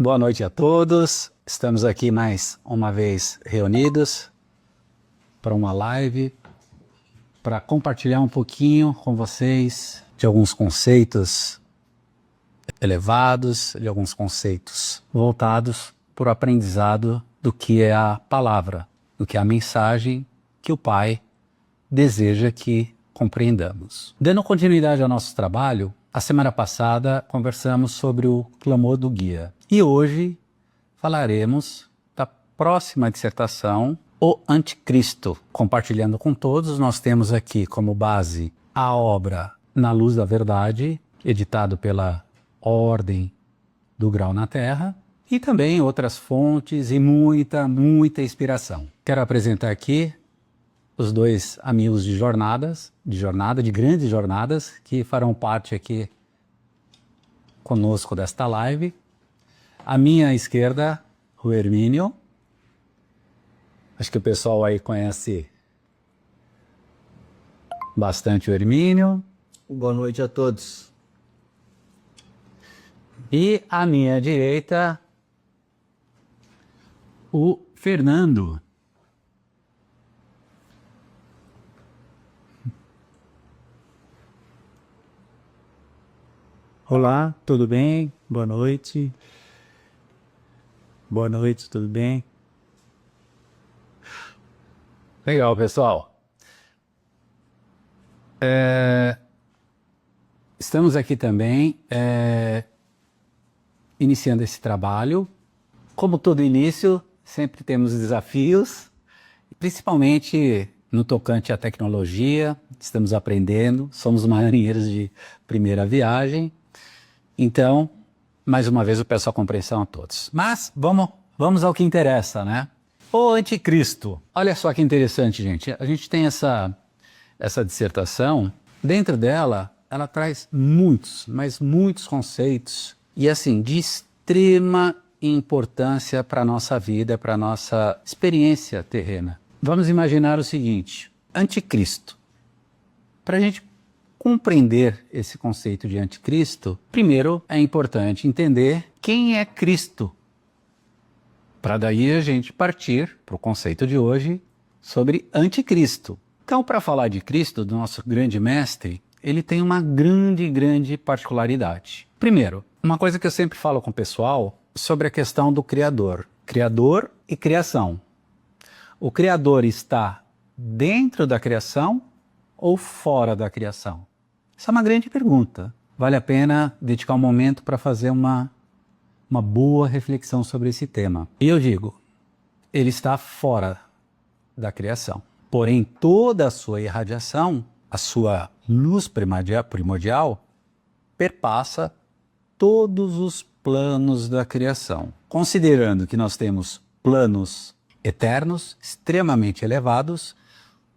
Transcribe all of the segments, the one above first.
Boa noite a todos. Estamos aqui mais uma vez reunidos para uma live para compartilhar um pouquinho com vocês de alguns conceitos elevados, de alguns conceitos voltados para o aprendizado do que é a palavra, do que é a mensagem que o Pai deseja que compreendamos. Dando continuidade ao nosso trabalho, a semana passada conversamos sobre o clamor do guia e hoje falaremos da próxima dissertação, o Anticristo. Compartilhando com todos, nós temos aqui como base a obra Na Luz da Verdade, editado pela Ordem do Grau na Terra, e também outras fontes e muita inspiração. Quero apresentar aqui os dois amigos de de grandes jornadas, que farão parte aqui conosco desta live. À minha esquerda, o Hermínio. Acho que o pessoal aí conhece bastante o Hermínio. Boa noite a todos. E à minha direita, o Fernando. Olá, tudo bem? Boa noite. Boa noite, tudo bem? Legal, pessoal. Estamos aqui também iniciando esse trabalho. Como todo início, sempre temos desafios, principalmente no tocante à tecnologia. Estamos aprendendo, somos marinheiros de primeira viagem. Então, mais uma vez, eu peço a compreensão a todos. Mas vamos ao que interessa, né? O Anticristo. Olha só que interessante, gente. A gente tem essa dissertação. Dentro dela, ela traz muitos conceitos e, assim, de extrema importância para a nossa vida, para a nossa experiência terrena. Vamos imaginar o seguinte: Anticristo. Para a gente compreender esse conceito de anticristo, primeiro é importante entender quem é Cristo, para daí a gente partir para o conceito de hoje sobre anticristo. Então, para falar de Cristo, do nosso grande mestre, ele tem uma grande particularidade. Primeiro, uma coisa que eu sempre falo com o pessoal sobre a questão do Criador e criação. O Criador está dentro da criação ou fora da criação? Essa é uma grande pergunta. Vale a pena dedicar um momento para fazer uma boa reflexão sobre esse tema. E eu digo, ele está fora da criação. Porém, toda a sua irradiação, a sua luz primordial, perpassa todos os planos da criação. Considerando que nós temos planos eternos, extremamente elevados,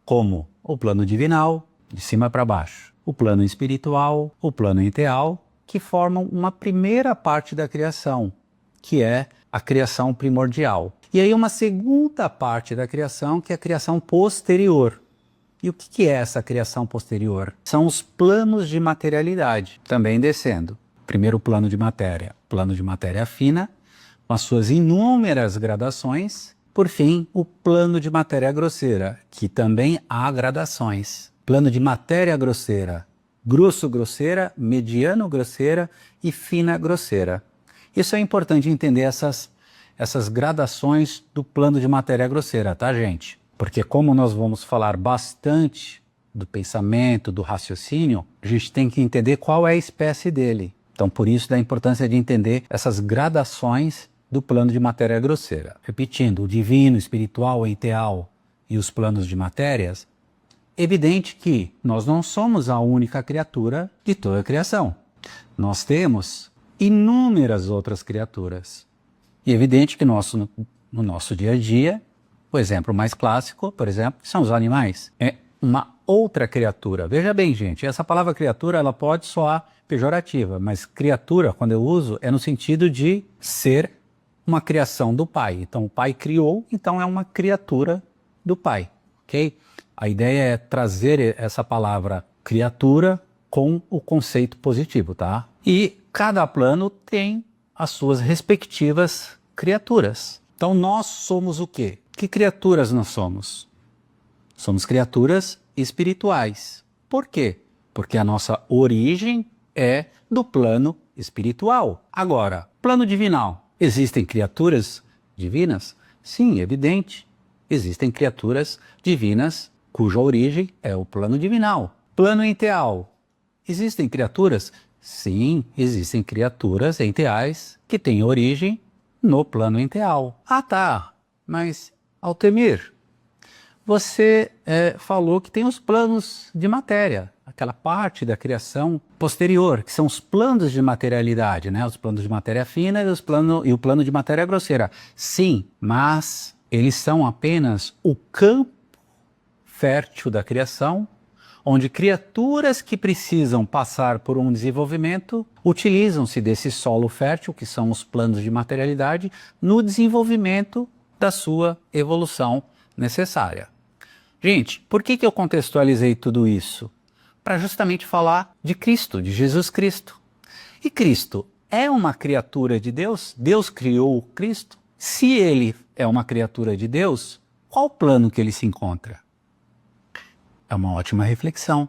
como o plano divinal, de cima para baixo, o plano espiritual, o plano ideal, que formam uma primeira parte da criação, que é a criação primordial. E aí uma segunda parte da criação, que é a criação posterior. E o que é essa criação posterior? São os planos de materialidade, também descendo. Primeiro o plano de matéria fina, com as suas inúmeras gradações. Por fim, o plano de matéria grosseira, que também há gradações. Plano de matéria grosseira, grosso-grosseira, mediano-grosseira e fina-grosseira. Isso é importante entender essas gradações do plano de matéria grosseira, tá, gente? Porque como nós vamos falar bastante do pensamento, do raciocínio, a gente tem que entender qual é a espécie dele. Então, por isso, da importância de entender essas gradações do plano de matéria grosseira. Repetindo, o divino, o espiritual, o ideal e os planos de matérias, evidente que nós não somos a única criatura de toda a criação. Nós temos inúmeras outras criaturas. E é evidente que no nosso dia a dia, o exemplo mais clássico, por exemplo, são os animais. É uma outra criatura. Veja bem, gente, essa palavra criatura ela pode soar pejorativa, mas criatura, quando eu uso, é no sentido de ser uma criação do Pai. Então, o Pai criou, então é uma criatura do Pai, ok? A ideia é trazer essa palavra criatura com o conceito positivo, tá? E cada plano tem as suas respectivas criaturas. Então nós somos o quê? Que criaturas nós somos? Somos criaturas espirituais. Por quê? Porque a nossa origem é do plano espiritual. Agora, plano divinal. Existem criaturas divinas? Sim, evidente. Existem criaturas divinas cuja origem é o plano divinal. Plano enteal. Existem criaturas? Sim, existem criaturas enteais que têm origem no plano enteal. Ah, tá. Mas, Altemir, você falou que tem os planos de matéria, aquela parte da criação posterior, que são os planos de materialidade, né? Os planos de matéria fina e o plano de matéria grosseira. Sim, mas eles são apenas o campo fértil da criação, onde criaturas que precisam passar por um desenvolvimento utilizam-se desse solo fértil, que são os planos de materialidade, no desenvolvimento da sua evolução necessária. Gente, por que eu contextualizei tudo isso? Para justamente falar de Cristo, de Jesus Cristo. E Cristo é uma criatura de Deus? Deus criou Cristo? Se ele é uma criatura de Deus, qual o plano que ele se encontra? É uma ótima reflexão.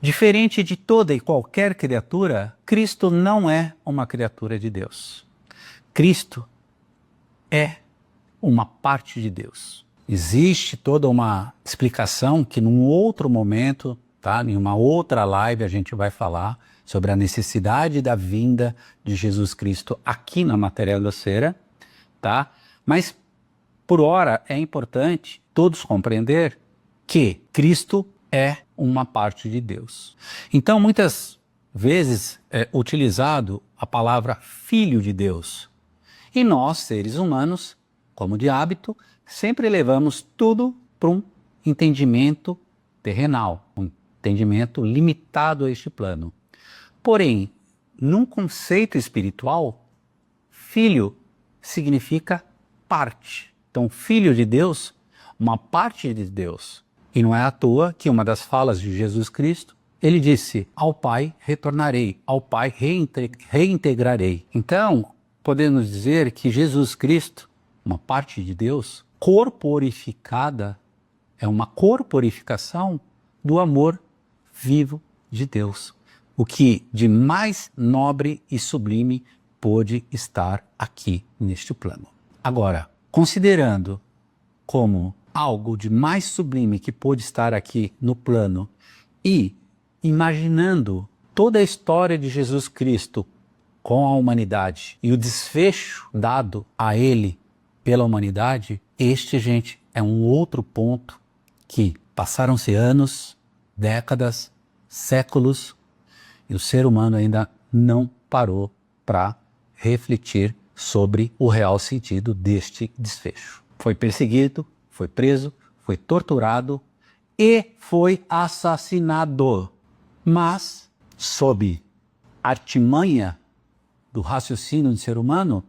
Diferente de toda e qualquer criatura, Cristo não é uma criatura de Deus. Cristo é uma parte de Deus. Existe toda uma explicação que num outro momento, tá? Em uma outra live a gente vai falar sobre a necessidade da vinda de Jesus Cristo aqui na matéria grosseira, tá? Mas por hora é importante todos compreender que Cristo é uma parte de Deus. Então muitas vezes é utilizado a palavra Filho de Deus. E nós, seres humanos, como de hábito, sempre levamos tudo para um entendimento terrenal, um entendimento limitado a este plano. Porém, num conceito espiritual, filho significa parte. Então, filho de Deus, uma parte de Deus. E não é à toa que uma das falas de Jesus Cristo, ele disse, ao Pai retornarei, ao Pai reintegrarei. Então, podemos dizer que Jesus Cristo, uma parte de Deus, corporificada, é uma corporificação do amor vivo de Deus. O que de mais nobre e sublime pôde estar aqui neste plano. Agora, considerando como algo de mais sublime que pôde estar aqui no plano e imaginando toda a história de Jesus Cristo com a humanidade e o desfecho dado a ele pela humanidade, este, gente, é um outro ponto que passaram-se anos, décadas, séculos e o ser humano ainda não parou para refletir sobre o real sentido deste desfecho. Foi perseguido, foi preso, foi torturado e foi assassinado. Mas, sob a artimanha do raciocínio do ser humano,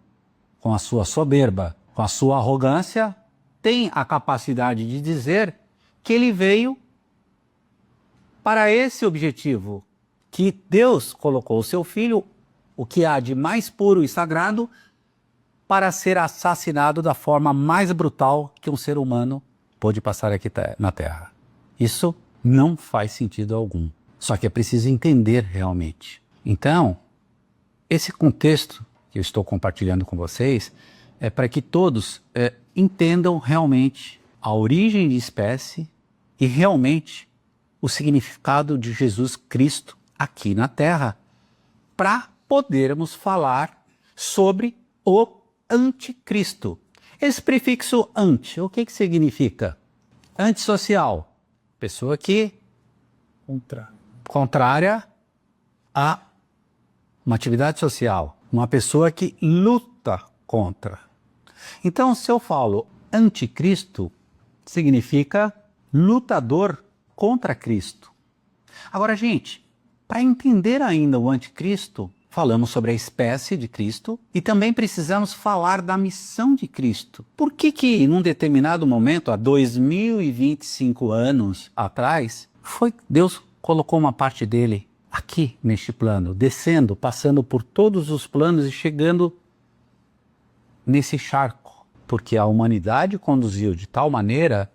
com a sua soberba, com a sua arrogância, tem a capacidade de dizer que ele veio para esse objetivo, que Deus colocou o seu filho, o que há de mais puro e sagrado, para ser assassinado da forma mais brutal que um ser humano pôde passar aqui na Terra. Isso não faz sentido algum. Só que é preciso entender realmente. Então, esse contexto que eu estou compartilhando com vocês é para que todos entendam realmente a origem de espécie e realmente o significado de Jesus Cristo aqui na Terra, para podermos falar sobre o anticristo. Esse prefixo anti, o que significa? Antissocial, pessoa que contrária a uma atividade social, uma pessoa que luta contra. Então, se eu falo anticristo, significa lutador contra Cristo. Agora, gente, para entender ainda o anticristo, falamos sobre a espécie de Cristo e também precisamos falar da missão de Cristo. Por que num determinado momento, há 2025 anos atrás, Deus colocou uma parte dele aqui neste plano, descendo, passando por todos os planos e chegando nesse charco, porque a humanidade conduziu de tal maneira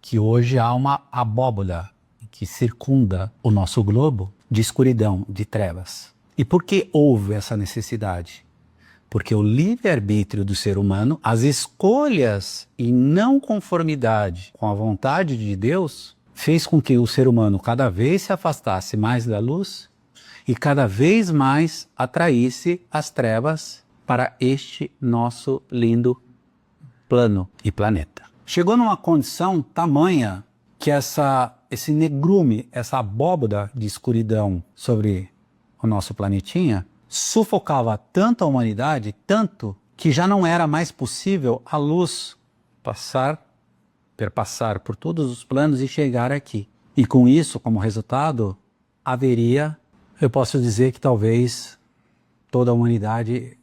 que hoje há uma abóbora que circunda o nosso globo de escuridão, de trevas. E por que houve essa necessidade? Porque o livre-arbítrio do ser humano, as escolhas e não conformidade com a vontade de Deus, fez com que o ser humano cada vez se afastasse mais da luz e cada vez mais atraísse as trevas para este nosso lindo plano e planeta. Chegou numa condição tamanha que esse negrume, essa abóbora de escuridão sobre o nosso planetinha, sufocava tanto a humanidade, tanto que já não era mais possível a luz perpassar por todos os planos e chegar aqui. E com isso, como resultado, haveria, eu posso dizer que talvez toda a humanidade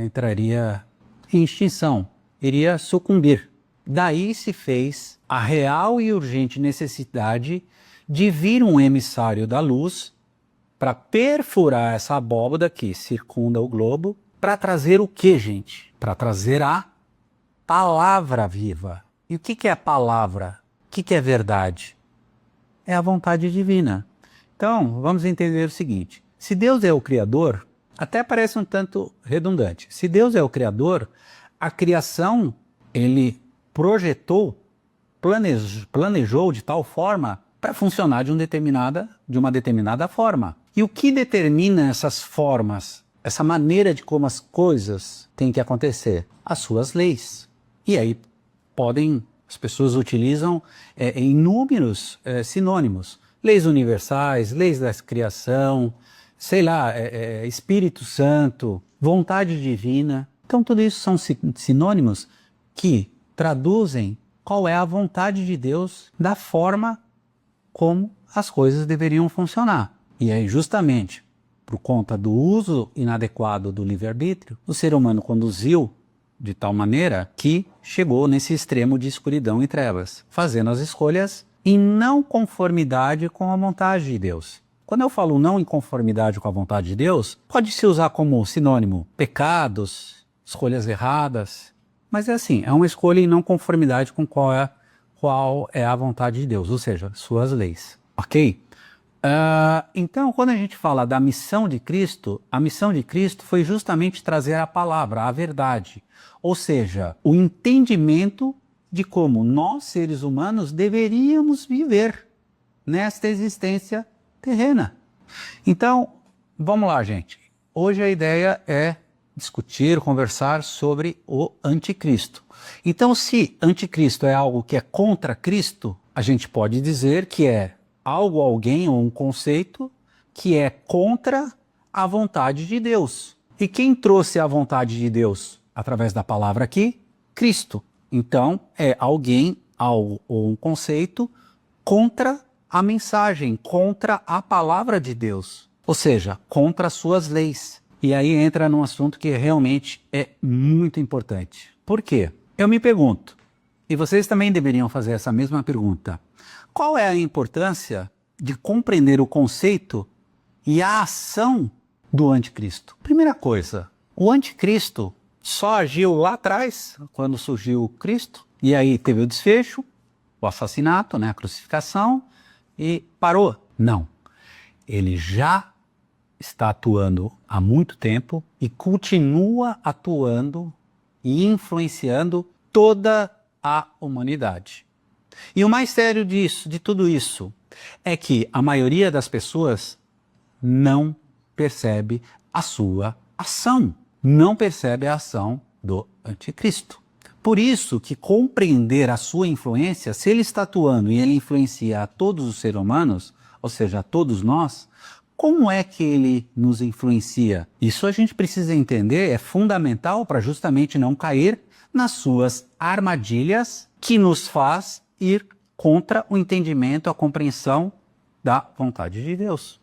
entraria em extinção, iria sucumbir. Daí se fez a real e urgente necessidade de vir um emissário da luz para perfurar essa abóbora que circunda o globo, para trazer o que, gente? Para trazer a palavra viva. E o que é a palavra? O que é verdade? É a vontade divina. Então, vamos entender o seguinte. Se Deus é o Criador, até parece um tanto redundante. Se Deus é o Criador, a criação, Ele projetou, planejou de tal forma para funcionar de uma determinada forma. E o que determina essas formas, essa maneira de como as coisas têm que acontecer? As suas leis. E aí as pessoas utilizam inúmeros sinônimos. Leis universais, leis da criação, Espírito Santo, vontade divina. Então tudo isso são sinônimos que traduzem qual é a vontade de Deus da forma como as coisas deveriam funcionar. E aí, justamente, por conta do uso inadequado do livre-arbítrio, o ser humano conduziu de tal maneira que chegou nesse extremo de escuridão e trevas, fazendo as escolhas em não conformidade com a vontade de Deus. Quando eu falo não em conformidade com a vontade de Deus, pode se usar como sinônimo pecados, escolhas erradas, mas é uma escolha em não conformidade com qual é a vontade de Deus, ou seja, suas leis. Ok? Então, quando a gente fala da missão de Cristo, a missão de Cristo foi justamente trazer a palavra, a verdade, ou seja, o entendimento de como nós, seres humanos, deveríamos viver nesta existência terrena. Então, vamos lá, gente. Hoje a ideia é discutir, conversar sobre o anticristo. Então, se anticristo é algo que é contra Cristo, a gente pode dizer que é algo, alguém ou um conceito que é contra a vontade de Deus. E quem trouxe a vontade de Deus através da palavra aqui? Cristo. Então, é alguém, algo ou um conceito contra a mensagem, contra a palavra de Deus. Ou seja, contra as suas leis. E aí entra num assunto que realmente é muito importante. Por quê? Eu me pergunto, e vocês também deveriam fazer essa mesma pergunta. Qual é a importância de compreender o conceito e a ação do anticristo? Primeira coisa, o anticristo só agiu lá atrás, quando surgiu Cristo, e aí teve o desfecho, o assassinato, a crucificação, e parou. Não, ele já está atuando há muito tempo e continua atuando e influenciando toda a humanidade. E o mais sério de tudo isso, é que a maioria das pessoas não percebe a sua ação, não percebe a ação do anticristo. Por isso que compreender a sua influência, se ele está atuando e ele influencia a todos os seres humanos, ou seja, a todos nós, como é que ele nos influencia? Isso a gente precisa entender, é fundamental para justamente não cair nas suas armadilhas que nos faz ir contra o entendimento, a compreensão da vontade de Deus.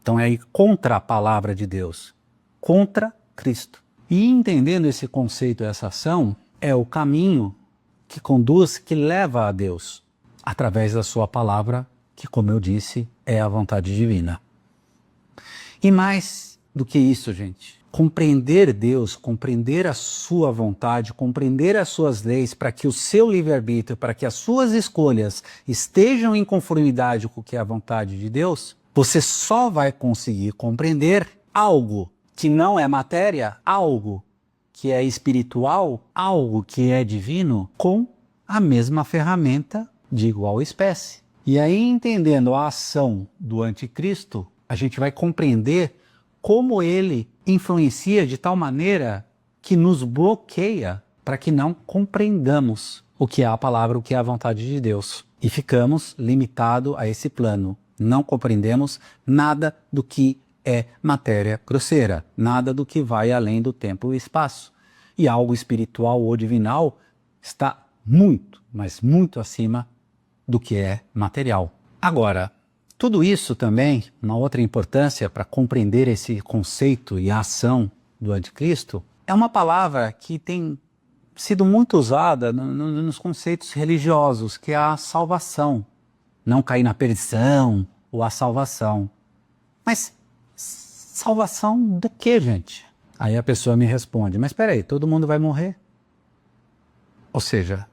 Então é ir contra a palavra de Deus, contra Cristo. E entendendo esse conceito, essa ação, é o caminho que conduz, que leva a Deus, através da sua palavra, que, como eu disse, é a vontade divina. E mais do que isso, gente, compreender Deus, compreender a sua vontade, compreender as suas leis para que o seu livre-arbítrio, para que as suas escolhas estejam em conformidade com o que é a vontade de Deus, você só vai conseguir compreender algo que não é matéria, algo que é espiritual, algo que é divino, com a mesma ferramenta de igual espécie. E aí, entendendo a ação do anticristo, a gente vai compreender como ele influencia de tal maneira que nos bloqueia para que não compreendamos o que é a palavra, o que é a vontade de Deus. E ficamos limitados a esse plano. Não compreendemos nada do que é matéria grosseira, nada do que vai além do tempo e espaço. E algo espiritual ou divinal está muito, mas muito acima do que é material. Agora, tudo isso também, uma outra importância para compreender esse conceito e a ação do anticristo, é uma palavra que tem sido muito usada nos conceitos religiosos, que é a salvação. Não cair na perdição ou a salvação. Mas salvação do quê, gente? Aí a pessoa me responde, mas espera aí, todo mundo vai morrer? Ou seja,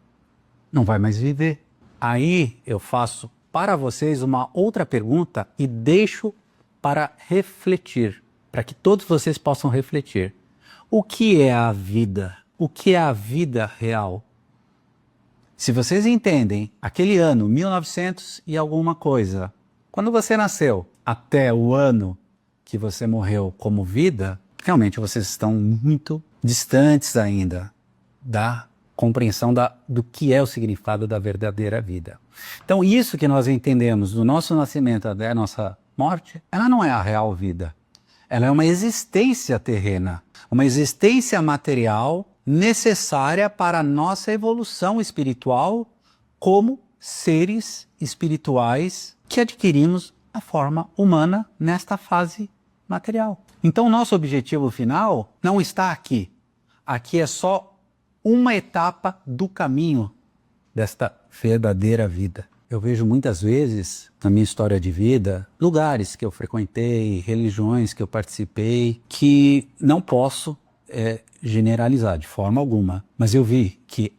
não vai mais viver. Aí eu faço para vocês uma outra pergunta e deixo para refletir, para que todos vocês possam refletir. O que é a vida? O que é a vida real? Se vocês entendem aquele ano, 1900 e alguma coisa, quando você nasceu, até o ano que você morreu como vida, realmente vocês estão muito distantes ainda da compreensão do que é o significado da verdadeira vida. Então isso que nós entendemos do nosso nascimento até a nossa morte, ela não é a real vida. Ela é uma existência terrena, uma existência material necessária para a nossa evolução espiritual como seres espirituais que adquirimos a forma humana nesta fase material. Então, nosso objetivo final não está aqui. Aqui é só uma etapa do caminho desta verdadeira vida. Eu vejo muitas vezes na minha história de vida, lugares que eu frequentei, religiões que eu participei, que não posso generalizar de forma alguma. Mas eu vi que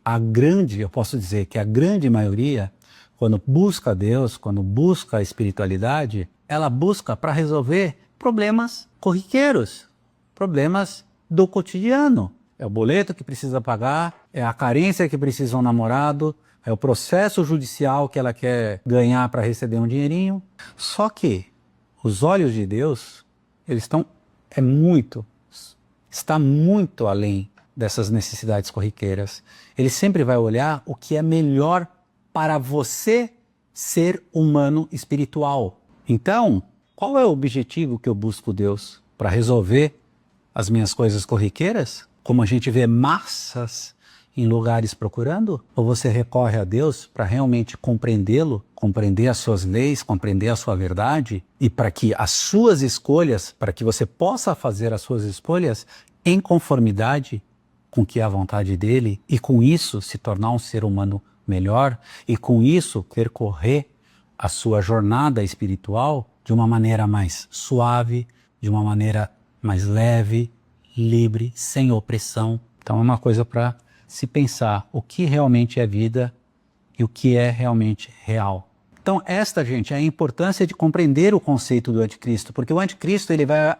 eu posso dizer que a grande maioria, quando busca Deus, quando busca a espiritualidade, ela busca para resolver problemas corriqueiros, problemas do cotidiano. É o boleto que precisa pagar, é a carência que precisa um namorado, é o processo judicial que ela quer ganhar para receber um dinheirinho. Só que os olhos de Deus, eles está muito além dessas necessidades corriqueiras. Ele sempre vai olhar o que é melhor para você ser humano espiritual. Então, qual é o objetivo que eu busco Deus? Para resolver as minhas coisas corriqueiras? Como a gente vê massas em lugares procurando? Ou você recorre a Deus para realmente compreendê-lo, compreender as suas leis, compreender a sua verdade, e para que as suas escolhas, para que você possa fazer as suas escolhas em conformidade com o que é a vontade dele, e com isso se tornar um ser humano melhor, e com isso percorrer a sua jornada espiritual de uma maneira mais suave, de uma maneira mais leve, livre, sem opressão. Então é uma coisa para se pensar o que realmente é vida e o que é realmente real. Então gente, é a importância de compreender o conceito do anticristo, porque o anticristo ele vai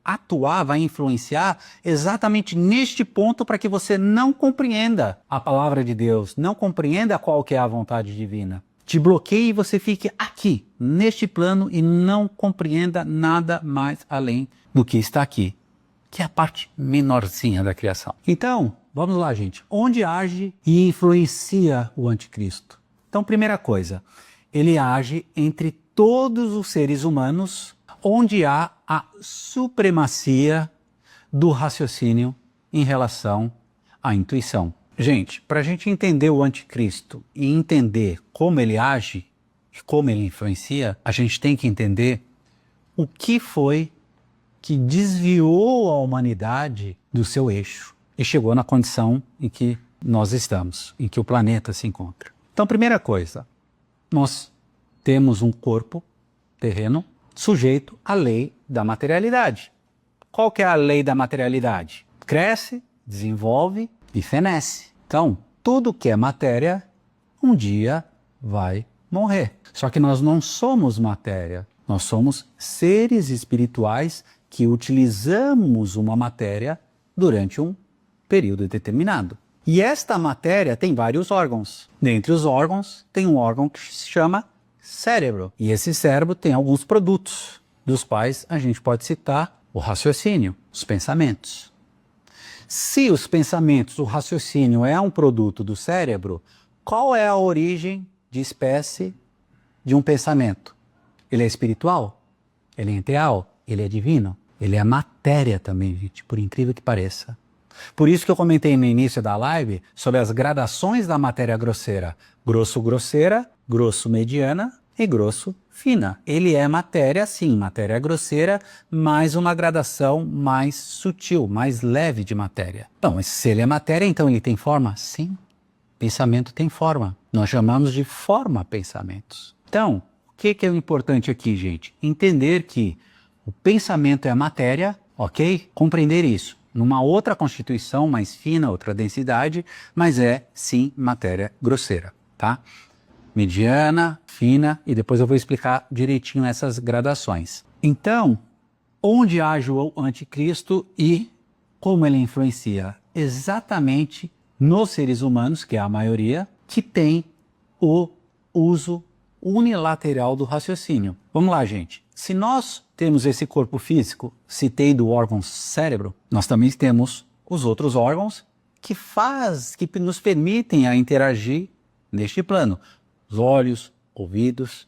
atuar, vai influenciar exatamente neste ponto para que você não compreenda a palavra de Deus, não compreenda qual que é a vontade divina. Te bloqueie e você fique aqui, neste plano, e não compreenda nada mais além do que está aqui, que é a parte menorzinha da criação. Então, vamos lá, gente. Onde age e influencia o anticristo? Então, primeira coisa, ele age entre todos os seres humanos, onde há a supremacia do raciocínio em relação à intuição. Gente, para a gente entender o anticristo e entender como ele age e como ele influencia, a gente tem que entender o que foi que desviou a humanidade do seu eixo e chegou na condição em que nós estamos, em que o planeta se encontra. Então, primeira coisa, nós temos um corpo terreno sujeito à lei da materialidade. Qual que é a lei da materialidade? Cresce, desenvolve e fenece. Então, tudo que é matéria, um dia vai morrer. Só que nós não somos matéria, nós somos seres espirituais que utilizamos uma matéria durante um período determinado. E esta matéria tem vários órgãos. Dentre os órgãos, tem um órgão que se chama cérebro. E esse cérebro tem alguns produtos, dos quais a gente pode citar o raciocínio, os pensamentos. Se os pensamentos, o raciocínio é um produto do cérebro, qual é a origem de espécie de um pensamento? Ele é espiritual? Ele é ideal? Ele é divino? Ele é matéria também, gente, por incrível que pareça. Por isso que eu comentei no início da live sobre as gradações da matéria grosseira. Grosso-grosseira, grosso-mediana e grosso-fina. Ele é matéria, sim, matéria grosseira, mas uma gradação mais sutil, mais leve de matéria. Bom, mas se ele é matéria, então ele tem forma? Sim. Pensamento tem forma. Nós chamamos de forma-pensamentos. Então, o que é o importante aqui, gente? Entender que o pensamento é matéria, ok? Compreender isso. Numa outra constituição mais fina, outra densidade, mas é, sim, matéria grosseira, tá? Mediana, fina, e depois eu vou explicar direitinho essas gradações. Então, onde age o anticristo e como ele influencia? Exatamente nos seres humanos, que é a maioria, que tem o uso unilateral do raciocínio. Vamos lá, gente. Se nós temos esse corpo físico, citei do órgão cérebro, nós também temos os outros órgãos que nos permitem a interagir neste plano. Os olhos, ouvidos,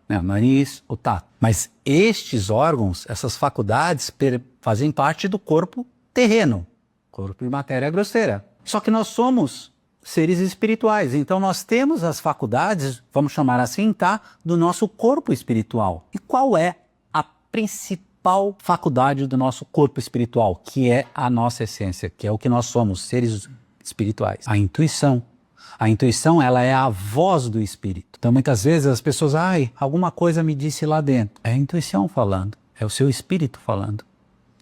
o nariz, o tato. Mas estes órgãos, essas faculdades, fazem parte do corpo terreno, corpo de matéria grosseira. Só que nós somos seres espirituais, então nós temos as faculdades, vamos chamar assim, tá, do nosso corpo espiritual. E qual é a principal faculdade do nosso corpo espiritual, que é a nossa essência, que é o que nós somos, seres espirituais? A intuição. A intuição, ela é a voz do espírito. Então muitas vezes as pessoas, alguma coisa me disse lá dentro. É a intuição falando, é o seu espírito falando,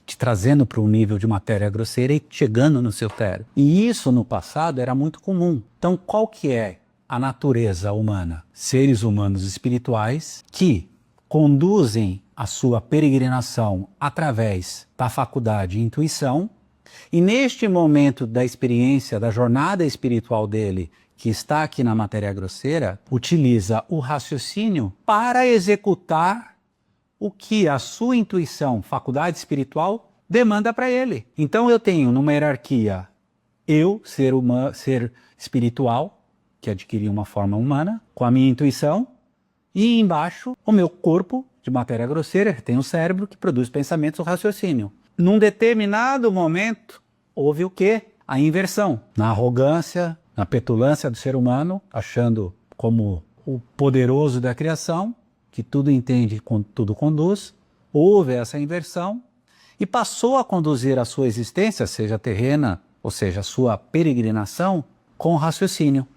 te trazendo para um nível de matéria grosseira e chegando no seu cérebro. E isso no passado era muito comum. Então qual que é a natureza humana? Seres humanos espirituais que conduzem a sua peregrinação através da faculdade de intuição, e neste momento da experiência, da jornada espiritual dele, que está aqui na matéria grosseira, utiliza o raciocínio para executar o que a sua intuição, faculdade espiritual, demanda para ele. Então eu tenho numa hierarquia eu, ser espiritual, que adquiri uma forma humana, com a minha intuição, e embaixo o meu corpo de matéria grosseira, que tem o cérebro que produz pensamentos, o raciocínio. Num determinado momento, houve o quê? A inversão. Na arrogância, na petulância do ser humano, achando como o poderoso da criação, que tudo entende, tudo conduz, houve essa inversão e passou a conduzir a sua existência, seja terrena, ou seja, a sua peregrinação, com raciocínio.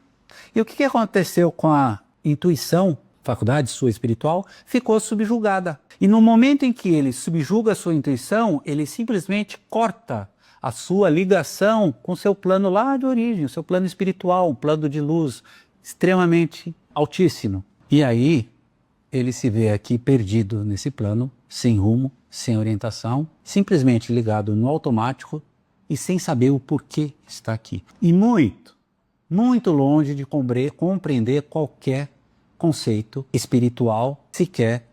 E o que aconteceu com a intuição, faculdade sua espiritual? Ficou subjugada. E no momento em que ele subjuga a sua intuição, ele simplesmente corta a sua ligação com o seu plano lá de origem, o seu plano espiritual, um plano de luz extremamente altíssimo. E aí ele se vê aqui perdido nesse plano, sem rumo, sem orientação, simplesmente ligado no automático e sem saber o porquê está aqui. E muito longe de compreender qualquer conceito espiritual, sequer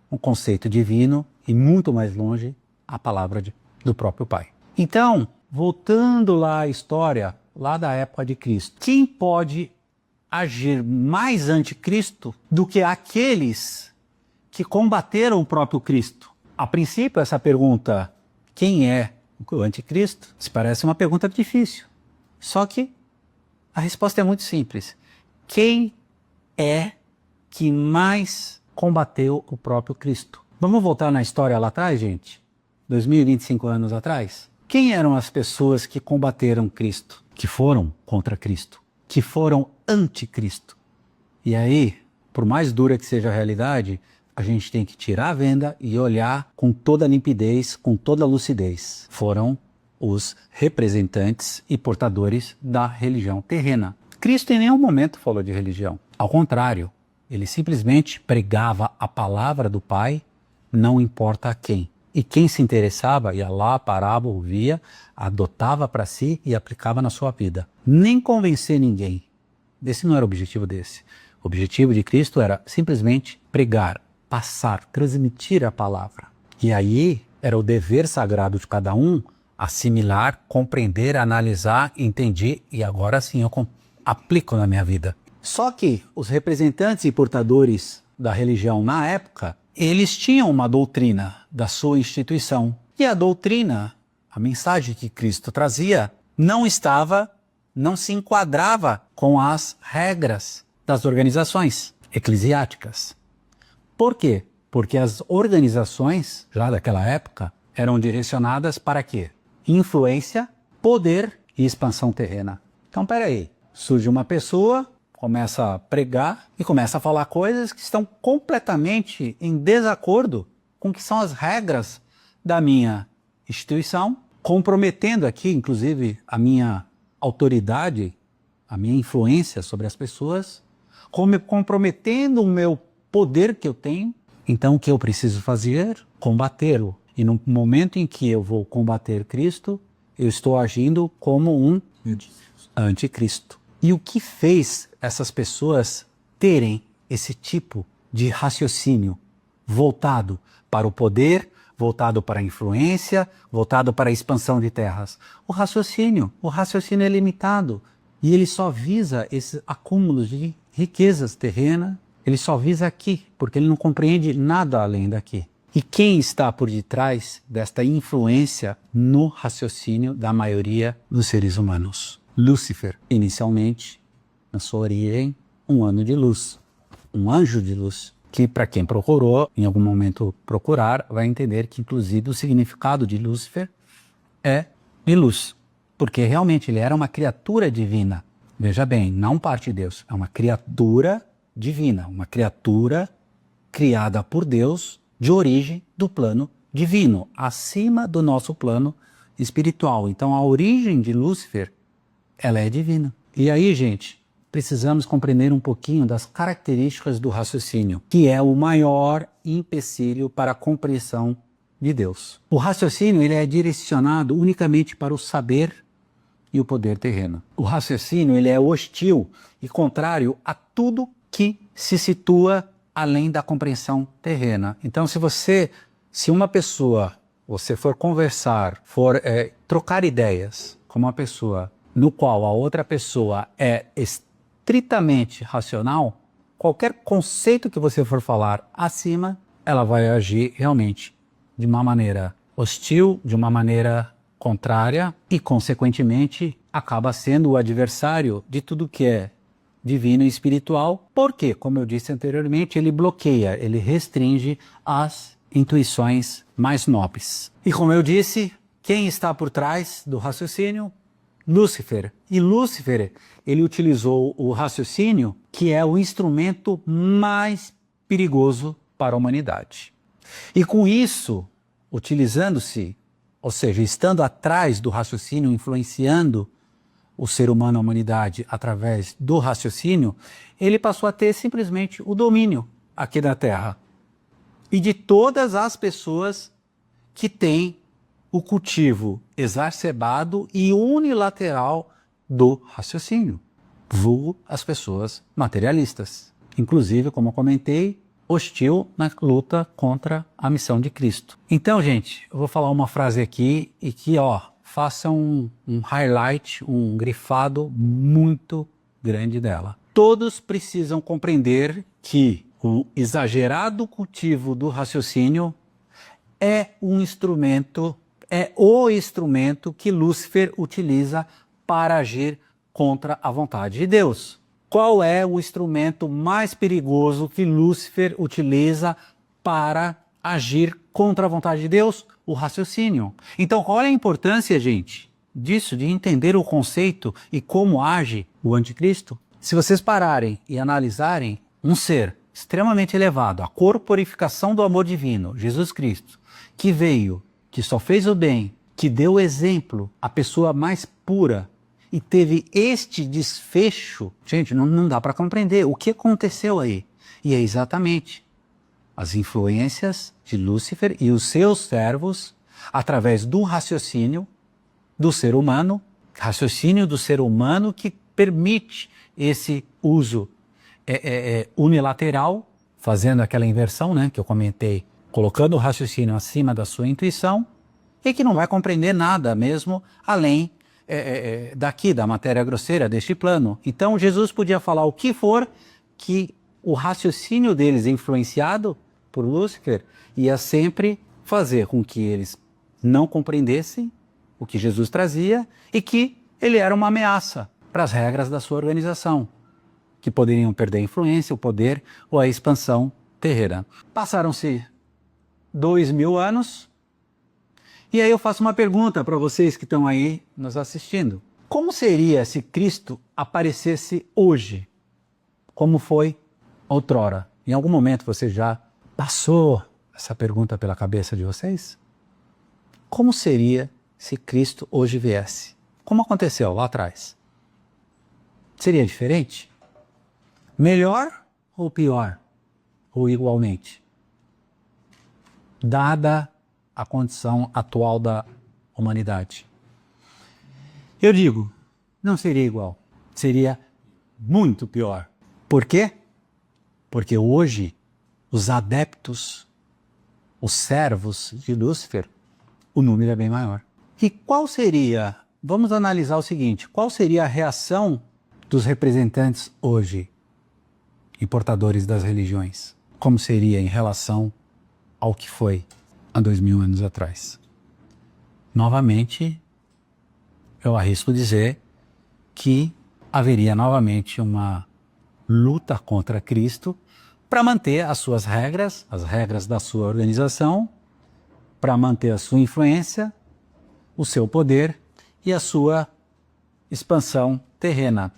um conceito divino, e muito mais longe a palavra do próprio Pai. Então, voltando lá à história, lá da época de Cristo, quem pode agir mais anticristo do que aqueles que combateram o próprio Cristo? A princípio, essa pergunta, quem é o anticristo, se parece uma pergunta difícil. Só que a resposta é muito simples. Quem é que mais combateu o próprio Cristo? Vamos voltar na história lá atrás, gente? 2025 anos atrás? Quem eram as pessoas que combateram Cristo? Que foram contra Cristo? Que foram anticristo? E aí, por mais dura que seja a realidade, a gente tem que tirar a venda e olhar com toda a limpidez, com toda a lucidez. Foram os representantes e portadores da religião terrena. Cristo em nenhum momento falou de religião. Ao contrário, ele simplesmente pregava a palavra do Pai, não importa a quem. E quem se interessava ia lá, parava, ouvia, adotava para si e aplicava na sua vida. Nem convencer ninguém. Esse não era o objetivo desse. O objetivo de Cristo era simplesmente pregar, passar, transmitir a palavra. E aí era o dever sagrado de cada um assimilar, compreender, analisar, entender e agora sim eu aplico na minha vida. Só que os representantes e portadores da religião na época, eles tinham uma doutrina da sua instituição. E a doutrina, a mensagem que Cristo trazia, não se enquadrava com as regras das organizações eclesiásticas. Por quê? Porque as organizações, já daquela época, eram direcionadas para quê? Influência, poder e expansão terrena. Então, peraí, surge uma pessoa, começa a pregar e começa a falar coisas que estão completamente em desacordo com o que são as regras da minha instituição, comprometendo aqui, inclusive, a minha autoridade, a minha influência sobre as pessoas, comprometendo o meu poder que eu tenho. Então, o que eu preciso fazer? Combatê-lo. E no momento em que eu vou combater Cristo, eu estou agindo como um anticristo. E o que fez essas pessoas terem esse tipo de raciocínio voltado para o poder, voltado para a influência, voltado para a expansão de terras? O raciocínio é limitado e ele só visa esse acúmulo de riquezas terrenas, ele só visa aqui, porque ele não compreende nada além daqui. E quem está por detrás desta influência no raciocínio da maioria dos seres humanos? Lúcifer, inicialmente, na sua origem, um ano de luz, um anjo de luz, que para quem procurou, em algum momento procurar, vai entender que inclusive o significado de Lúcifer é de luz, porque realmente ele era uma criatura divina. Veja bem, não parte de Deus, é uma criatura divina, uma criatura criada por Deus, de origem do plano divino, acima do nosso plano espiritual. Então a origem de Lúcifer, ela é divina. E aí, gente, precisamos compreender um pouquinho das características do raciocínio, que é o maior empecilho para a compreensão de Deus. O raciocínio ele é direcionado unicamente para o saber e o poder terreno. O raciocínio ele é hostil e contrário a tudo que se situa além da compreensão terrena. Então, se uma pessoa, você for conversar, for trocar ideias com uma pessoa no qual a outra pessoa é estritamente racional, qualquer conceito que você for falar acima, ela vai agir realmente de uma maneira hostil, de uma maneira contrária e, consequentemente, acaba sendo o adversário de tudo que é divino e espiritual, porque, como eu disse anteriormente, ele bloqueia, ele restringe as intuições mais nobres. E como eu disse, quem está por trás do raciocínio? Lúcifer. E Lúcifer, ele utilizou o raciocínio, que é o instrumento mais perigoso para a humanidade. E com isso, utilizando-se, ou seja, estando atrás do raciocínio, influenciando o ser humano, a humanidade, através do raciocínio, ele passou a ter simplesmente o domínio aqui da Terra. E de todas as pessoas que têm o cultivo exacerbado e unilateral do raciocínio, vulgo as pessoas materialistas. Inclusive, como eu comentei, hostil na luta contra a missão de Cristo. Então, gente, eu vou falar uma frase aqui e que, faça um highlight, um grifado muito grande dela. Todos precisam compreender que o exagerado cultivo do raciocínio é o instrumento que Lúcifer utiliza para agir contra a vontade de Deus. Qual é o instrumento mais perigoso que Lúcifer utiliza para agir contra a vontade de Deus? O raciocínio. Então, qual é a importância, gente, disso, de entender o conceito e como age o anticristo? Se vocês pararem e analisarem um ser extremamente elevado, a corporificação do amor divino, Jesus Cristo, que veio, que só fez o bem, que deu exemplo, a pessoa mais pura, e teve este desfecho, gente, não dá para compreender o que aconteceu aí. E é exatamente as influências de Lúcifer e os seus servos, através do raciocínio do ser humano, que permite esse uso unilateral, fazendo aquela inversão, né, que eu comentei, colocando o raciocínio acima da sua intuição, e que não vai compreender nada mesmo além daqui, da matéria grosseira, deste plano. Então Jesus podia falar o que for, que o raciocínio deles, influenciado por Lúcifer, ia sempre fazer com que eles não compreendessem o que Jesus trazia e que ele era uma ameaça para as regras da sua organização, que poderiam perder a influência, o poder ou a expansão terrena. Passaram-se 2000 anos, e aí eu faço uma pergunta para vocês que estão aí nos assistindo. Como seria se Cristo aparecesse hoje, como foi outrora? Em algum momento você já passou essa pergunta pela cabeça de vocês? Como seria se Cristo hoje viesse? Como aconteceu lá atrás? Seria diferente? Melhor ou pior? Ou igualmente? Dada a condição atual da humanidade. Eu digo, não seria igual. Seria muito pior. Por quê? Porque hoje os adeptos, os servos de Lúcifer, o número é bem maior. E qual seria, vamos analisar o seguinte, qual seria a reação dos representantes hoje e portadores das religiões? Como seria em relação ao que foi há 2000 anos atrás? Novamente, eu arrisco dizer que haveria novamente uma luta contra Cristo para manter as suas regras, as regras da sua organização, para manter a sua influência, o seu poder e a sua expansão terrena.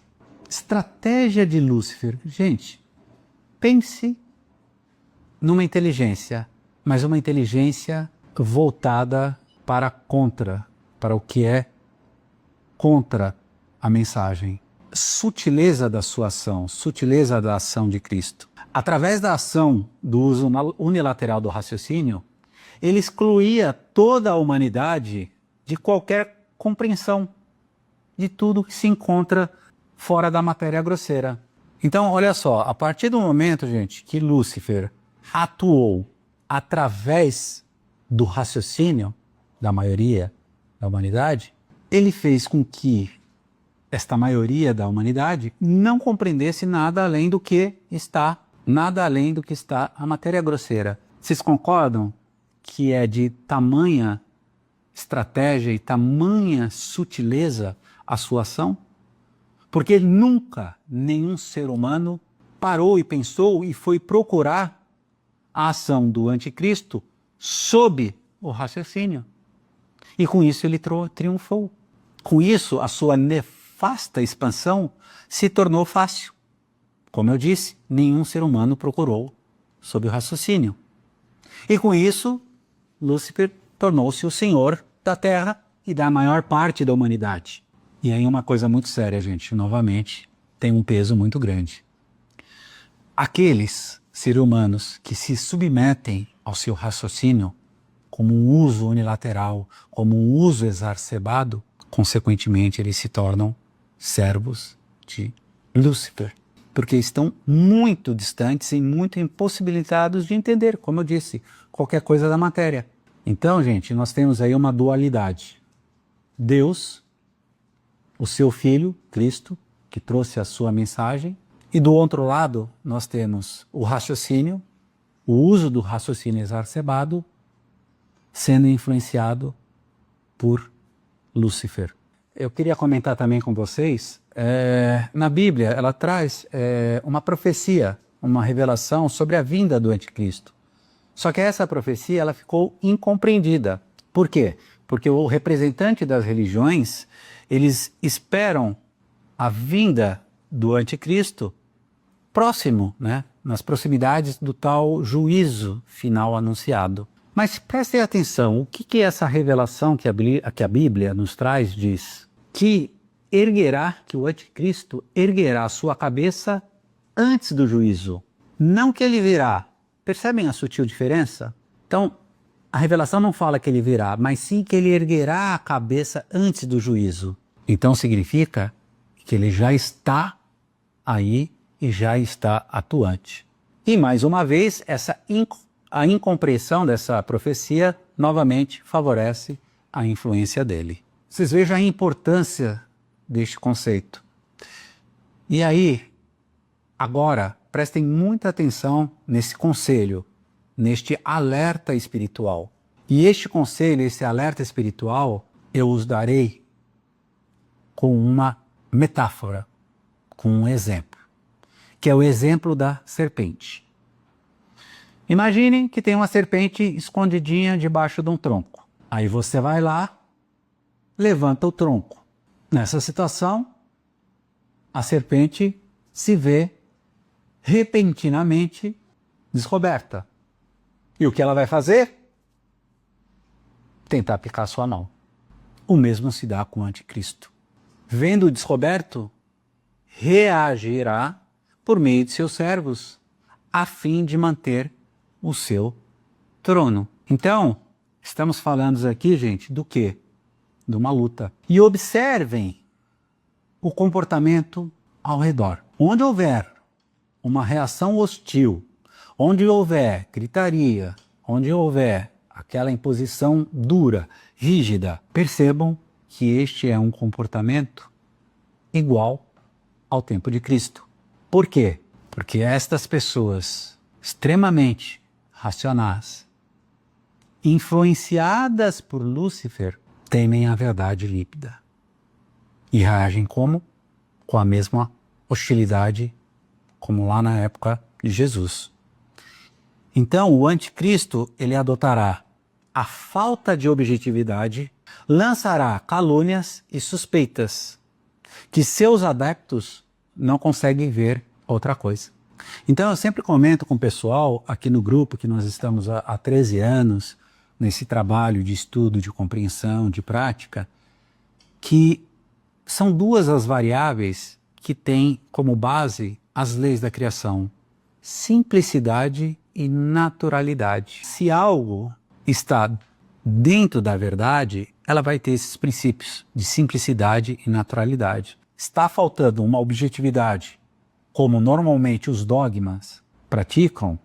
Estratégia de Lúcifer. Gente, pense numa inteligência, mas uma inteligência voltada para o que é contra a mensagem. Sutileza da sua ação, sutileza da ação de Cristo. Através da ação do uso unilateral do raciocínio, ele excluía toda a humanidade de qualquer compreensão de tudo que se encontra fora da matéria grosseira. Então, olha só, a partir do momento, gente, que Lúcifer atuou através do raciocínio da maioria da humanidade, ele fez com que esta maioria da humanidade não compreendesse nada além do que está a matéria grosseira. Vocês concordam que é de tamanha estratégia e tamanha sutileza a sua ação? Porque nunca nenhum ser humano parou e pensou e foi procurar a ação do anticristo sob o raciocínio. E com isso ele triunfou. Com isso, a sua nefasta expansão se tornou fácil. Como eu disse, nenhum ser humano procurou sob o raciocínio. E com isso, Lúcifer tornou-se o senhor da Terra e da maior parte da humanidade. E aí uma coisa muito séria, gente, novamente, tem um peso muito grande. Aqueles seres humanos que se submetem ao seu raciocínio como um uso unilateral, como um uso exacerbado, consequentemente eles se tornam servos de Lúcifer, porque estão muito distantes e muito impossibilitados de entender, como eu disse, qualquer coisa da matéria. Então, gente, nós temos aí uma dualidade. Deus, o seu Filho, Cristo, que trouxe a sua mensagem, e do outro lado nós temos o raciocínio, o uso do raciocínio exacerbado, sendo influenciado por Lúcifer. Eu queria comentar também com vocês, na Bíblia ela traz uma profecia, uma revelação sobre a vinda do anticristo. Só que essa profecia ela ficou incompreendida. Por quê? Porque o representante das religiões, eles esperam a vinda do anticristo próximo, né? nas proximidades do tal juízo final anunciado. Mas prestem atenção, o que é essa revelação que a Bíblia nos traz diz? Que o anticristo erguerá a sua cabeça antes do juízo, não que ele virá. Percebem a sutil diferença? Então, a revelação não fala que ele virá, mas sim que ele erguerá a cabeça antes do juízo. Então significa que ele já está aí e já está atuante. E mais uma vez, a incompreensão dessa profecia novamente favorece a influência dele. Vocês vejam a importância deste conceito. E aí, agora, prestem muita atenção nesse conselho, neste alerta espiritual. E este conselho, esse alerta espiritual, eu os darei com uma metáfora, com um exemplo, que é o exemplo da serpente. Imaginem que tem uma serpente escondidinha debaixo de um tronco. Aí você vai lá, levanta o tronco. Nessa situação, a serpente se vê repentinamente descoberta. E o que ela vai fazer? Tentar picar sua mão. O mesmo se dá com o anticristo. Vendo o descoberto, reagirá por meio de seus servos, a fim de manter o seu trono. Então, estamos falando aqui, gente, do quê? De uma luta. E observem o comportamento ao redor. Onde houver uma reação hostil, onde houver gritaria, onde houver aquela imposição dura, rígida, percebam que este é um comportamento igual ao tempo de Cristo. Por quê? Porque estas pessoas extremamente racionais, influenciadas por Lúcifer, temem a verdade límpida e reagem como? Com a mesma hostilidade como lá na época de Jesus. Então o anticristo, ele adotará a falta de objetividade, lançará calúnias e suspeitas que seus adeptos não conseguem ver outra coisa. Então eu sempre comento com o pessoal aqui no grupo que nós estamos há 13 anos nesse trabalho de estudo, de compreensão, de prática, que são duas as variáveis que têm como base as leis da criação: simplicidade e naturalidade. Se algo está dentro da verdade, ela vai ter esses princípios de simplicidade e naturalidade. Está faltando uma objetividade, como normalmente os dogmas praticam,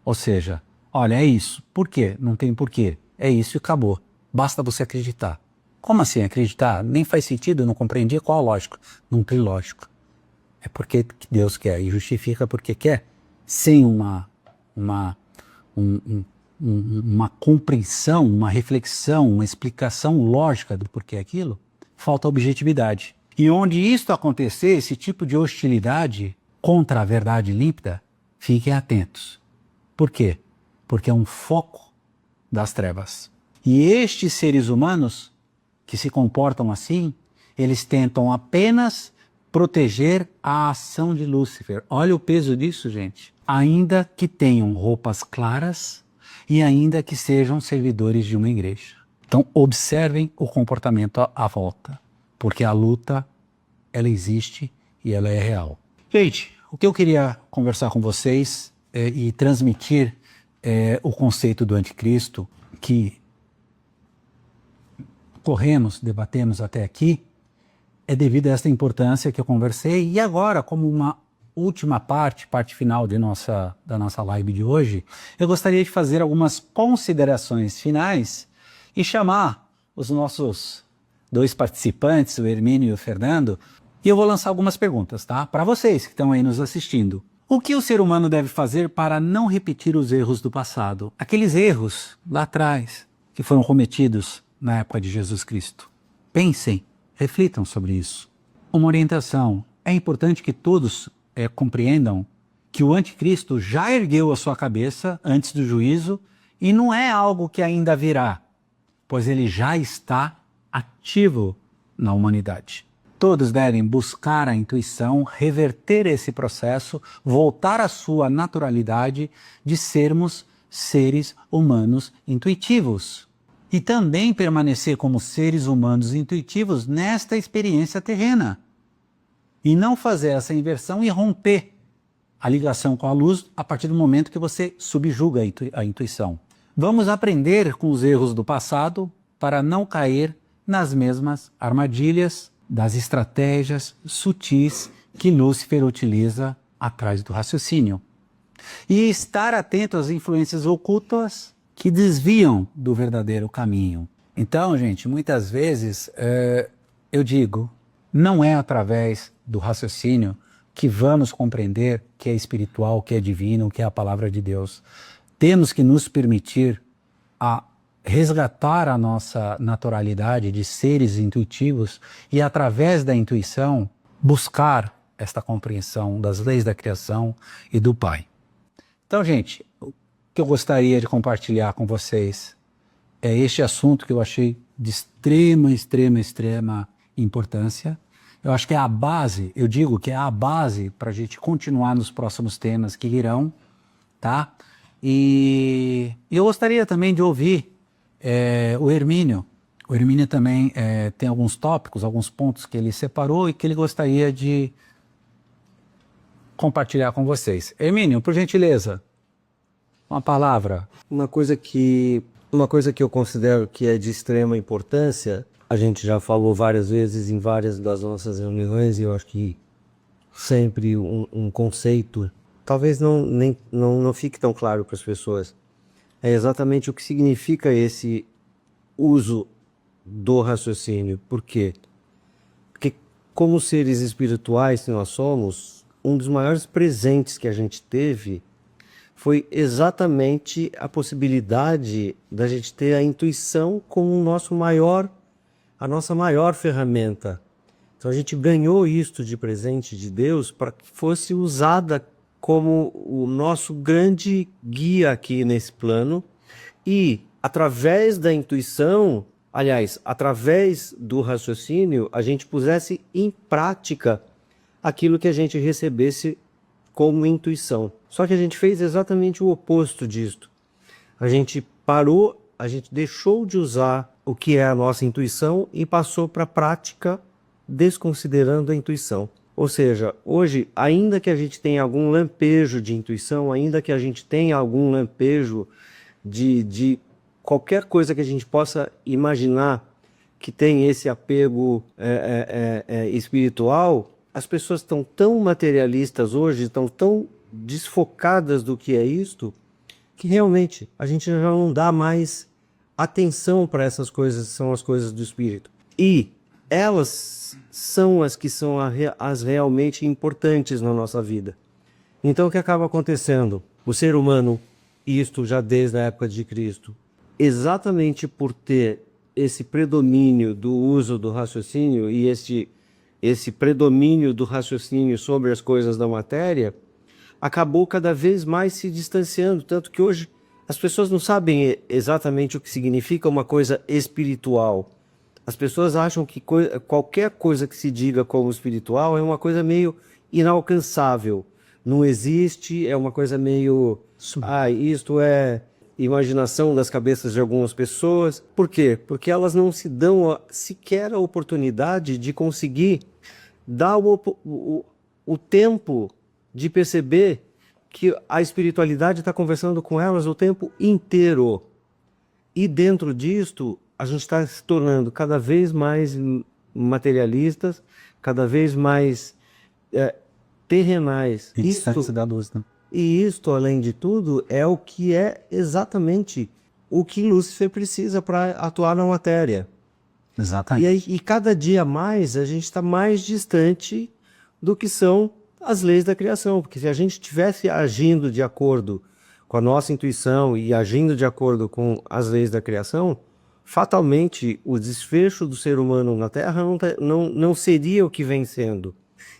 ou seja, olha, é isso. Por quê? Não tem porquê. É isso e acabou. Basta você acreditar. Como assim acreditar? Nem faz sentido, não compreendi qual a lógica. Não tem lógica. É porque Deus quer e justifica porque quer, sem uma compreensão, uma reflexão, uma explicação lógica do porquê aquilo, falta objetividade. E onde isso acontecer, esse tipo de hostilidade contra a verdade límpida, fiquem atentos. Por quê? Porque é um foco das trevas. E estes seres humanos que se comportam assim, eles tentam apenas proteger a ação de Lúcifer. Olha o peso disso, gente. Ainda que tenham roupas claras e ainda que sejam servidores de uma igreja. Então observem o comportamento à volta, porque a luta, ela existe e ela é real. Gente, o que eu queria conversar com vocês e transmitir o conceito do anticristo que debatemos até aqui, é devido a esta importância que eu conversei. E agora, como uma última parte final da nossa live de hoje, eu gostaria de fazer algumas considerações finais e chamar os nossos dois participantes, o Hermínio e o Fernando, e eu vou lançar algumas perguntas, tá? Para vocês que estão aí nos assistindo. O que o ser humano deve fazer para não repetir os erros do passado? Aqueles erros lá atrás que foram cometidos na época de Jesus Cristo. Pensem, reflitam sobre isso. Uma orientação: é importante que todos compreendam que o anticristo já ergueu a sua cabeça antes do juízo e não é algo que ainda virá, pois ele já está ativo na humanidade. Todos devem buscar a intuição, reverter esse processo, voltar à sua naturalidade de sermos seres humanos intuitivos. E também permanecer como seres humanos intuitivos nesta experiência terrena. E não fazer essa inversão e romper a ligação com a luz a partir do momento que você subjuga a intuição. Vamos aprender com os erros do passado para não cair nas mesmas armadilhas das estratégias sutis que Lúcifer utiliza atrás do raciocínio. E estar atento às influências ocultas que desviam do verdadeiro caminho. Então, gente, muitas vezes eu digo, não é através do raciocínio que vamos compreender que é espiritual, que é divino, que é a palavra de Deus. Temos que nos permitir a resgatar a nossa naturalidade de seres intuitivos e, através da intuição, buscar esta compreensão das leis da criação e do Pai. Então, gente, o que eu gostaria de compartilhar com vocês é este assunto que eu achei de extrema importância. Eu acho que é a base, eu digo que é a base para a gente continuar nos próximos temas que virão, tá? E eu gostaria também de ouvir o Hermínio. O Hermínio também tem alguns tópicos, alguns pontos que ele separou e que ele gostaria de compartilhar com vocês. Hermínio, por gentileza, uma palavra. Uma coisa que eu considero que é de extrema importância, a gente já falou várias vezes em várias das nossas reuniões, e eu acho que sempre um conceito, talvez não fique tão claro para as pessoas, é exatamente o que significa esse uso do raciocínio. Por quê? Porque como seres espirituais que nós somos, um dos maiores presentes que a gente teve foi exatamente a possibilidade da gente ter a intuição como a nossa maior ferramenta. Então a gente ganhou isto de presente de Deus para que fosse usada como o nosso grande guia aqui nesse plano, e através da intuição, aliás, através do raciocínio, a gente pusesse em prática aquilo que a gente recebesse como intuição. Só que a gente fez exatamente o oposto disto. A gente parou, a gente deixou de usar o que é a nossa intuição e passou para a prática desconsiderando a intuição. Ou seja, hoje, ainda que a gente tenha algum lampejo de intuição, ainda que a gente tenha algum lampejo de qualquer coisa que a gente possa imaginar que tem esse apego espiritual, as pessoas estão tão materialistas hoje, estão tão desfocadas do que é isto, que realmente a gente já não dá mais atenção para essas coisas, são as coisas do espírito. E elas são as que são as realmente importantes na nossa vida. Então o que acaba acontecendo? O ser humano, isto já desde a época de Cristo, exatamente por ter esse predomínio do uso do raciocínio e esse predomínio do raciocínio sobre as coisas da matéria, acabou cada vez mais se distanciando, tanto que hoje as pessoas não sabem exatamente o que significa uma coisa espiritual. As pessoas acham que qualquer coisa que se diga como espiritual é uma coisa meio inalcançável. Não existe, é uma coisa meio... isto é imaginação das cabeças de algumas pessoas. Por quê? Porque elas não se dão sequer a oportunidade de conseguir dar o tempo de perceber que a espiritualidade está conversando com elas o tempo inteiro. E dentro disto, a gente está se tornando cada vez mais materialistas, cada vez mais terrenais. Distância da luz, né? E isto, além de tudo, é o que é exatamente o que Lúcifer precisa para atuar na matéria. Exatamente. E cada dia mais a gente está mais distante do que são as leis da criação. Porque se a gente estivesse agindo de acordo com a nossa intuição e agindo de acordo com as leis da criação, fatalmente o desfecho do ser humano na Terra não seria o que vem sendo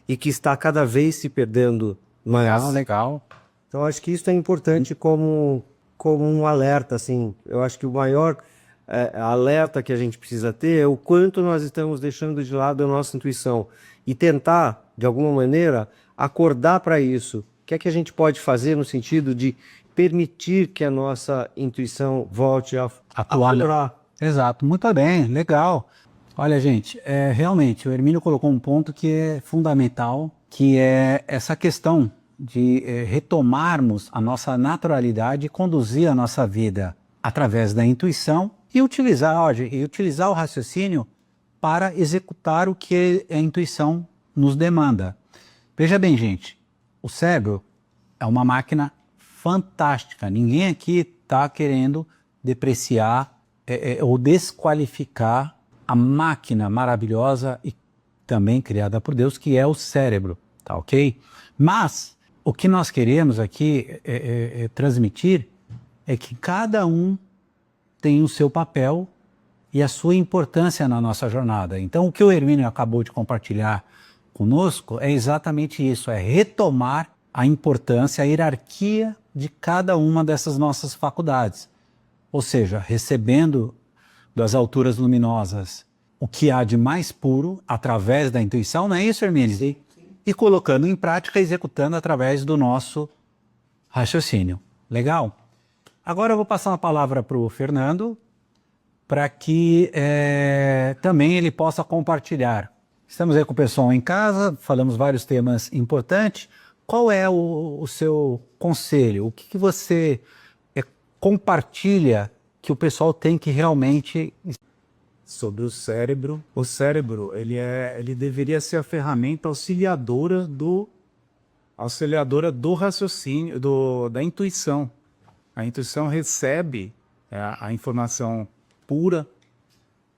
e que está cada vez se perdendo mais. Legal. Então acho que isso é importante como um alerta, assim. Eu acho que alerta que a gente precisa ter é o quanto nós estamos deixando de lado a nossa intuição e tentar, de alguma maneira, acordar para isso. O que é que a gente pode fazer no sentido de permitir que a nossa intuição volte a atuar? Exato, muito bem, legal. Olha, gente, realmente o Hermínio colocou um ponto que é fundamental, que é essa questão de retomarmos a nossa naturalidade e conduzir a nossa vida através da intuição e utilizar o raciocínio para executar o que a intuição nos demanda. Veja bem, gente, o cérebro é uma máquina fantástica. Ninguém aqui está querendo depreciar ou desqualificar a máquina maravilhosa e também criada por Deus, que é o cérebro, tá ok? Mas o que nós queremos aqui transmitir é que cada um tem o seu papel e a sua importância na nossa jornada. Então, o que o Hermínio acabou de compartilhar conosco é exatamente isso, é retomar a importância, a hierarquia de cada uma dessas nossas faculdades. Ou seja, recebendo das alturas luminosas o que há de mais puro através da intuição, não é isso, Hermínio? Sim. E colocando em prática, executando através do nosso raciocínio. Legal? Agora eu vou passar uma palavra para o Fernando, para que também ele possa compartilhar. Estamos aí com o pessoal em casa, falamos vários temas importantes. Qual é o seu conselho? O que você compartilha que o pessoal tem que realmente... Sobre o cérebro. O cérebro, ele deveria ser a ferramenta auxiliadora do raciocínio, da intuição. A intuição recebe a informação pura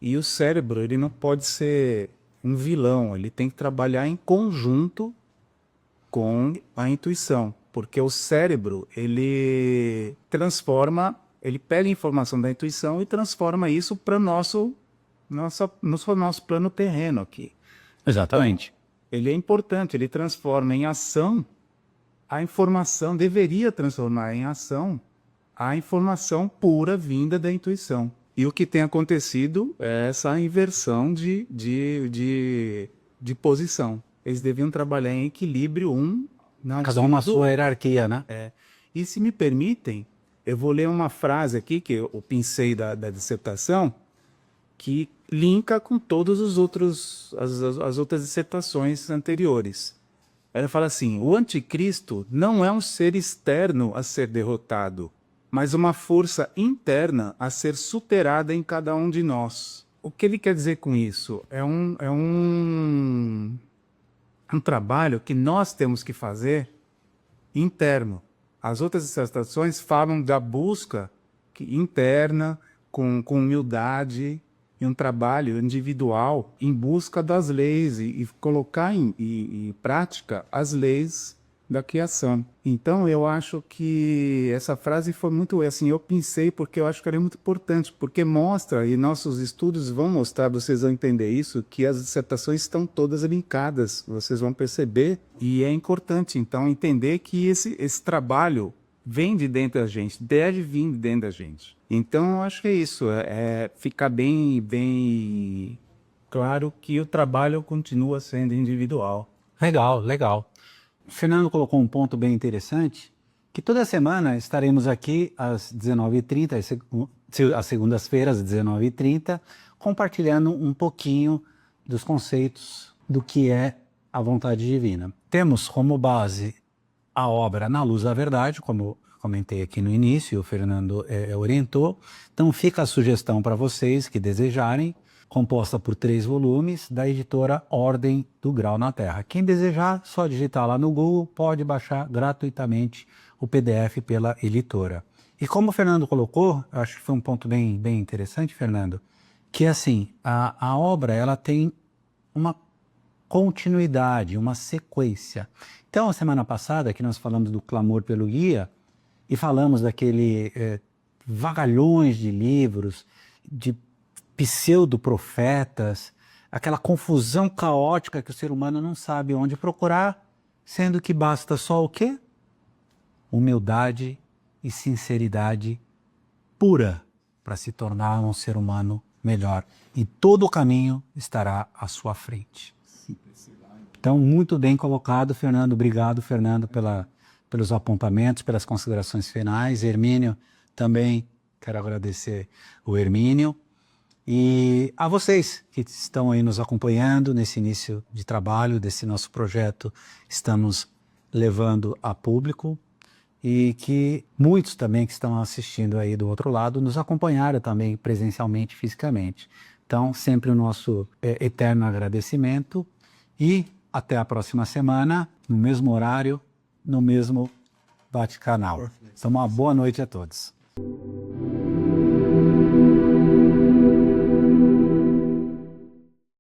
e o cérebro, ele não pode ser um vilão, ele tem que trabalhar em conjunto com a intuição, porque o cérebro, ele pega a informação da intuição e transforma isso para nosso plano terreno aqui. Exatamente. Ele é importante, ele transforma em ação a informação, deveria transformar em ação a informação pura vinda da intuição. E o que tem acontecido é essa inversão de posição. Eles deviam trabalhar em equilíbrio Cada um na sua hierarquia, né? E se me permitem, eu vou ler uma frase aqui que eu pensei da dissertação, que linka com todas as outras dissertações anteriores. Ela fala assim: o anticristo não é um ser externo a ser derrotado, mas uma força interna a ser superada em cada um de nós. O que ele quer dizer com isso? É um trabalho que nós temos que fazer interno. As outras dissertações falam da busca interna, com humildade, e um trabalho individual em busca das leis e colocar em prática as leis da criação. Então eu acho que essa frase foi muito assim, eu pensei porque eu acho que ela é muito importante, porque mostra, e nossos estudos vão mostrar, vocês vão entender isso, que as dissertações estão todas linkadas, vocês vão perceber, e é importante então entender que esse trabalho vem de dentro da gente, deve vir de dentro da gente. Então eu acho que é isso, ficar bem claro que o trabalho continua sendo individual. Legal, legal. O Fernando colocou um ponto bem interessante, que toda semana estaremos aqui às 19h30, às segundas-feiras, às 19h30, compartilhando um pouquinho dos conceitos do que é a vontade divina. Temos como base a obra Na Luz da Verdade, como comentei aqui no início, o Fernando orientou. Então fica a sugestão para vocês que desejarem, composta por 3 volumes, da editora Ordem do Grau na Terra. Quem desejar, só digitar lá no Google, pode baixar gratuitamente o PDF pela editora. E como o Fernando colocou, eu acho que foi um ponto bem interessante, Fernando, que assim, a obra ela tem uma continuidade, uma sequência. Então, a semana passada, que nós falamos do clamor pelo guia, e falamos daquele vagalhões de livros, de pseudo-profetas, aquela confusão caótica que o ser humano não sabe onde procurar, sendo que basta só o quê? Humildade e sinceridade pura. para se tornar um ser humano melhor. E todo o caminho estará à sua frente. Então, muito bem colocado, Fernando. Obrigado, Fernando, pelos apontamentos, pelas considerações finais. Hermínio, também quero agradecer o Hermínio. E a vocês que estão aí nos acompanhando nesse início de trabalho, desse nosso projeto, estamos levando a público, e que muitos também que estão assistindo aí do outro lado nos acompanharam também presencialmente, fisicamente. Então, sempre o nosso eterno agradecimento e até a próxima semana, no mesmo horário, no mesmo bate-canal. Então, uma boa noite a todos.